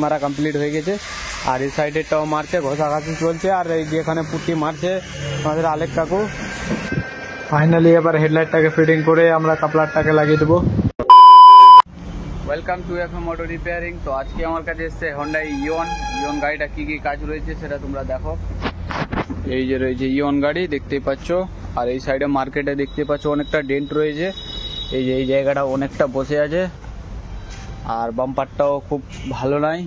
মারা কমপ্লিট হয়ে গেছে। আর এই সাইডেরটাও মারছে, ঘষাঘাষি চলছে। আর এই যে এখানে পুট্টি মারছে আমাদের আলেক কাকু। ফাইনালি এবার হেডলাইটটাকে ফিটিং করে আমরা কাপলারটাকে লাগিয়ে দেবো। Welcome to FM auto repairing. তো আজকে আমার কাছে এসছে হন্ডা ইয়ন গাড়িটা কি কি কাজ রয়েছে সেটা তোমরা দেখো। এই যে রয়েছে ইয়ন গাড়ি, দেখতেই পাচ্ছ। আর এই সাইডে মার্কেটে দেখতে পাচ্ছ অনেকটা ডেন্ট রয়েছে। এই যে এই জায়গাটা অনেকটা বসে আছে। আর বাম্পারটাও খুব ভালো নাই।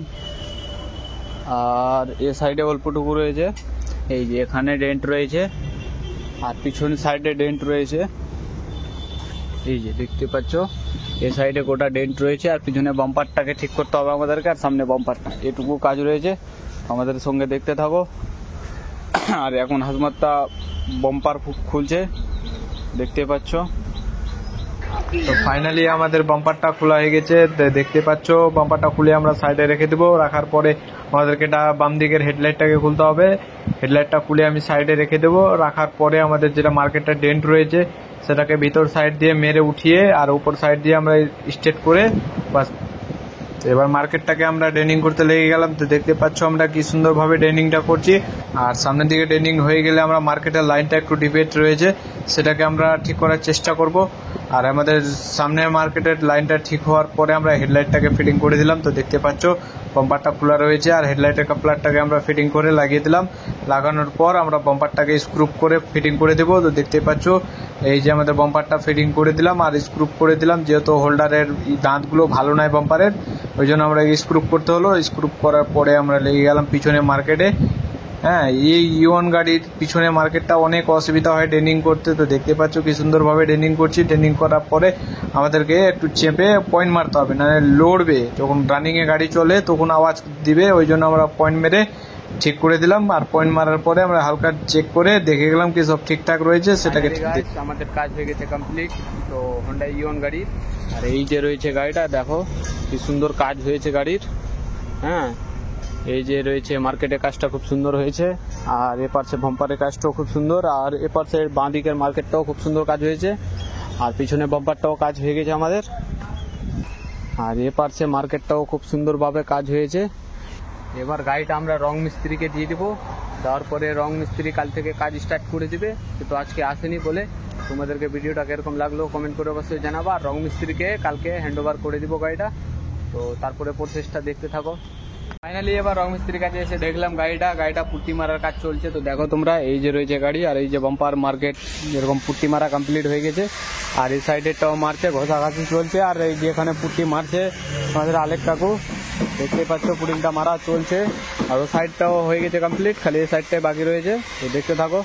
আর এ সাইডে অল্পটুকু রয়েছে। এই যে এখানে ডেন্ট রয়েছে, আর পিছনের সাইডে ডেন্ট রয়েছে। এই যে দেখতে পাচ্ছ এ সাইডে গোটা ডেন্ট রয়েছে। আর পিছনে বাম্পারটাকে ঠিক করতে হবে আমাদেরকে, আর সামনে বাম্পারটা, এটুকু কাজ রয়েছে। আমাদের সঙ্গে দেখতে থাকো। আর এখন হাজমাতটা বাম্পার খুলছে, দেখতে পাচ্ছ। তো ফাইনালি আমাদের বাম্পারটা খোলা হয়ে গেছে, দেখতে পাচ্ছ। বাম্পারটা খুলে আমরা সাইডে রেখে দেবো। রাখার পরে আমাদেরকে বাম দিকের হেডলাইটটাকে খুলতে হবে। হেডলাইটটা খুলে আমি সাইডে রেখে দেবো। রাখার পরে আমাদের যেটা মার্কেটটা ডেন্ট রয়েছে সেটাকে ভিতর সাইড দিয়ে মেরে উঠিয়ে আর উপর সাইড দিয়ে আমরা স্ট্রেট করে বাস। এবার মার্কেটটাকে আমরা ড্রেনিং করতে লেগে গেলাম। তো দেখতে পাচ্ছ আমরা কি সুন্দরভাবে ড্রেনিংটা করছি। আর সামনের দিকে ড্রেনিং হয়ে গেলে আমরা মার্কেটের লাইনটা একটু ডিফেক্ট রয়েছে, সেটাকে আমরা ঠিক করার চেষ্টা করব। আর আমাদের সামনের মার্কেটের লাইনটা ঠিক হওয়ার পরে আমরা হেডলাইটটাকে ফিটিং করে দিলাম। তো দেখতে পাচ্ছ বাম্পারটা খোলা রয়েছে, আর হেডলাইটের কাপলারটাকে আমরা ফিটিং করে লাগিয়ে দিলাম। লাগানোর পর আমরা বাম্পারটাকে স্ক্রুপ করে ফিটিং করে দেবো। তো দেখতে পাচ্ছ এই যে আমাদের বাম্পারটা ফিটিং করে দিলাম আর স্ক্রুপ করে দিলাম। যেহেতু হোল্ডারের দাঁতগুলো ভালো নয় বাম্পারের, ওই জন্য আমরা স্ক্রুপ করতে হলো। স্ক্রুপ করার পরে আমরা লেগে গেলাম পিছনে মার্কেটে। হ্যাঁ, এই ইয়ন গাড়ির পিছনে মার্কেটটা অনেক অসুবিধা হয় ড্রেনিং করতে। তো দেখতে পাচ্ছ কি সুন্দরভাবে ড্রেনিং করছি। ড্রেনিং করার পরে আমাদেরকে একটু চেপে পয়েন্ট মারতে হবে, না লড়বে। যখন রানিংয়ে গাড়ি চলে তখন আওয়াজ দিবে, ওই জন্য আমরা পয়েন্ট মেরে ঠিক করে দিলাম। আর পয়েন্ট মারার পরে আমরা হালকা চেক করে দেখে গেলাম কি সব ঠিকঠাক রয়েছে, সেটাকে আমাদের কাজ হয়ে গেছে কমপ্লিট। তো হন্ডা ইয়ন গাড়ি, আর এই যে রয়েছে গাড়িটা, দেখো কি সুন্দর কাজ হয়েছে গাড়ির। হ্যাঁ, এই যে রয়েছে মার্কেটের কাজটা খুব সুন্দর হয়েছে। আর এপাশে বাম্পারের কাজটাও খুব সুন্দর। আর এপাশে বাঁ দিকের মার্কেটটাও খুব সুন্দর কাজ হয়েছে। আর পিছনে বাম্পারটাও কাজ হয়ে গেছে আমাদের। আর এপাশে মার্কেটটাও খুব সুন্দরভাবে কাজ হয়েছে। এবার গাড়িটা আমরা রং মিস্ত্রিকে দিয়ে দিব। দেওয়ার পরে রং মিস্ত্রি কাল থেকে কাজ স্টার্ট করে দিবে, কিন্তু আজকে আসেনি বলে। তোমাদেরকে ভিডিওটা কিরকম লাগলো কমেন্ট করে অবশ্যই জানাবো। আর রং মিস্ত্রিকে কালকে হ্যান্ড ওভার করে দিব গাড়িটা। তো তারপরে প্রসেসটা দেখতে থাকো। ফাইনালি এবার রং মিস্ত্রির কাছে এসে দেখলাম গাড়িটা পুট্টি মারার কাজ চলছে। তো দেখো তোমরা, এই যে রয়েছে গাড়ি, আর এই যে বাম্পার মার্কেট যেরকম পুট্টি মারা কমপ্লিট হয়ে গেছে। আর এই সাইডেরটাও মারছে, ঘষাঘাষি চলছে। আর এই যে এখানে পুট্টি মারছে আমাদের আলেক কাকু, দেখতে পাচ্ছ পুটিংটা মারা চলছে। আর ও সাইডটাও হয়ে গেছে কমপ্লিট, খালি এই সাইডটাই বাকি রয়েছে। তো দেখতে থাকো।